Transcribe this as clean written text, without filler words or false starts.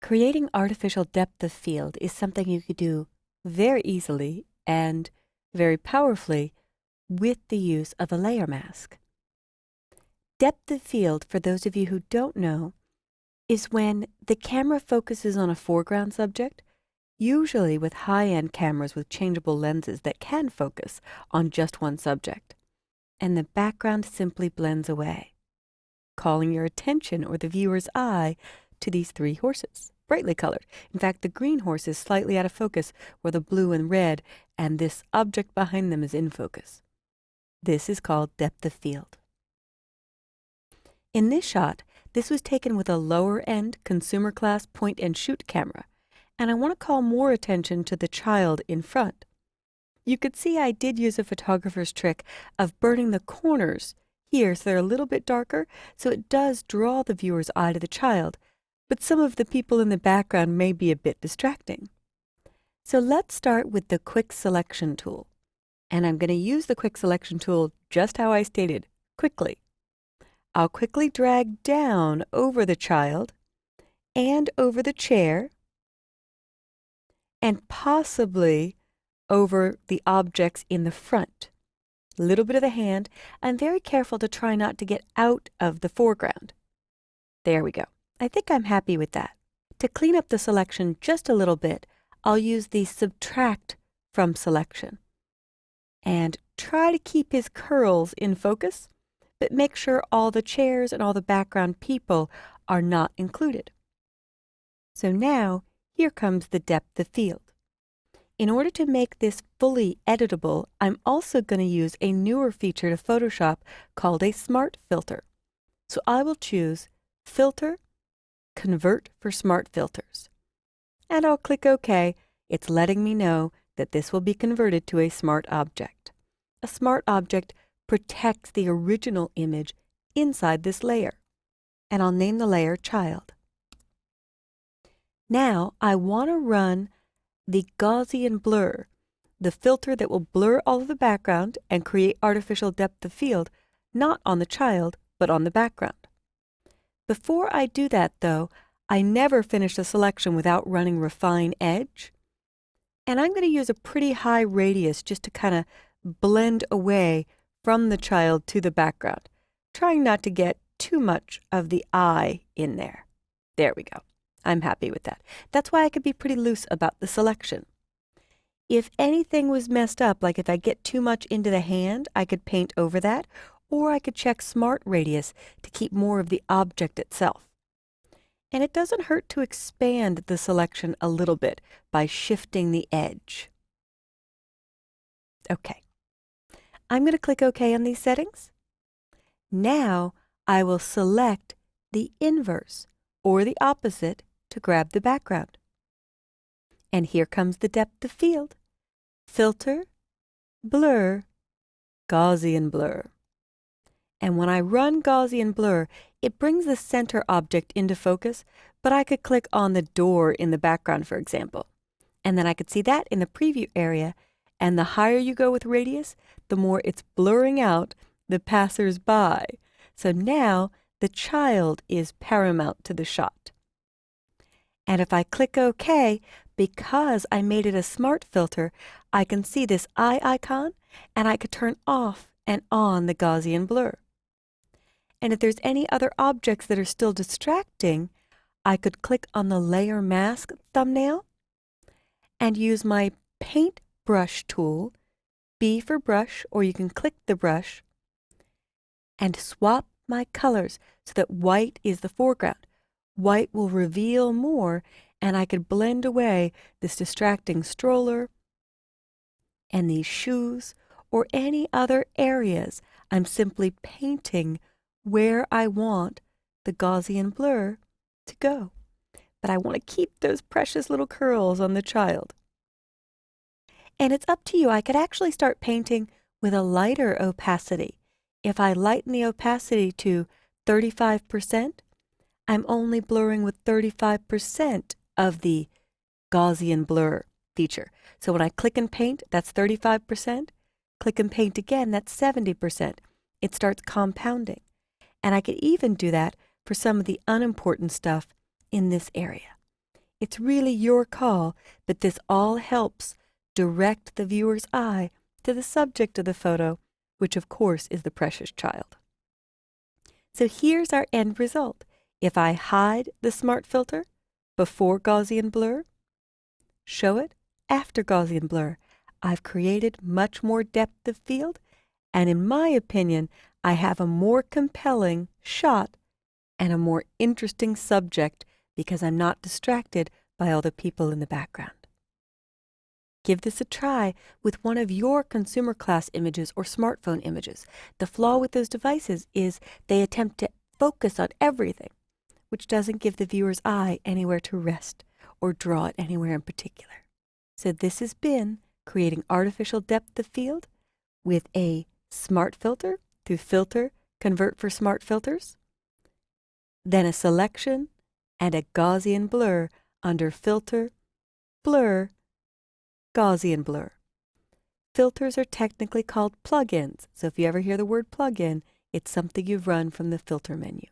Creating artificial depth of field is something you could do very easily and very powerfully with the use of a layer mask. Depth of field, for those of you who don't know, is when the camera focuses on a foreground subject, usually with high-end cameras with changeable lenses that can focus on just one subject, and the background simply blends away, calling your attention or the viewer's eye to these three horses, brightly colored. In fact, the green horse is slightly out of focus, where the blue and red and this object behind them is in focus. This is called depth of field. In this shot, this was taken with a lower-end consumer class point-and-shoot camera, and I want to call more attention to the child in front. You could see I did use a photographer's trick of burning the corners here so they're a little bit darker, so it does draw the viewer's eye to the child, but some of the people in the background may be a bit distracting. So let's start with the quick selection tool. And I'm going to use the quick selection tool just how I stated, quickly. I'll quickly drag down over the child and over the chair and possibly over the objects in the front. A little bit of the hand. I'm very careful to try not to get out of the foreground. There we go. I think I'm happy with that. To clean up the selection just a little bit, I'll use the subtract from selection and try to keep his curls in focus, but make sure all the chairs and all the background people are not included. So now, here comes the depth of field. In order to make this fully editable, I'm also going to use a newer feature to Photoshop called a Smart Filter. So I will choose Filter, Convert for Smart Filters. And I'll click OK. It's letting me know that this will be converted to a smart object. A smart object protects the original image inside this layer. And I'll name the layer Child. Now I want to run the Gaussian blur, the filter that will blur all of the background and create artificial depth of field, not on the child, but on the background. Before I do that, though, I never finish the selection without running Refine Edge. And I'm going to use a pretty high radius just to kind of blend away from the child to the background, trying not to get too much of the eye in there. There we go. I'm happy with that. That's why I could be pretty loose about the selection. If anything was messed up, like if I get too much into the hand, I could paint over that, or I could check Smart Radius to keep more of the object itself. And it doesn't hurt to expand the selection a little bit by shifting the edge. Okay. I'm going to click OK on these settings. Now I will select the inverse, or the opposite, to grab the background. And here comes the depth of field. Filter, Blur, Gaussian Blur. And when I run Gaussian Blur, it brings the center object into focus, but I could click on the door in the background, for example. And then I could see that in the preview area, and the higher you go with radius, the more it's blurring out the passers-by. So now the child is paramount to the shot. And if I click OK, because I made it a smart filter, I can see this eye icon, and I could turn off and on the Gaussian blur. And if there's any other objects that are still distracting, I could click on the Layer Mask thumbnail and use my Paint Brush tool, B for brush, or you can click the brush, and swap my colors so that white is the foreground. White will reveal more, and I could blend away this distracting stroller and these shoes or any other areas. I'm simply painting where I want the Gaussian blur to go. But I want to keep those precious little curls on the child. And it's up to you. I could actually start painting with a lighter opacity. If I lighten the opacity to 35%, I'm only blurring with 35% of the Gaussian blur feature. So when I click and paint, that's 35%. Click and paint again, that's 70%. It starts compounding. And I could even do that for some of the unimportant stuff in this area. It's really your call, but this all helps direct the viewer's eye to the subject of the photo, which of course is the precious child. So here's our end result. If I hide the Smart filter before Gaussian blur, show it after Gaussian blur, I've created much more depth of field, and in my opinion, I have a more compelling shot and a more interesting subject because I'm not distracted by all the people in the background. Give this a try with one of your consumer class images or smartphone images. The flaw with those devices is they attempt to focus on everything, which doesn't give the viewer's eye anywhere to rest or draw it anywhere in particular. So this has been creating artificial depth of field with a Smart filter through Filter, Convert for Smart Filters, then a selection and a Gaussian blur under Filter, Blur, Gaussian blur. Filters are technically called plugins, so if you ever hear the word plugin, it's something you've run from the filter menu.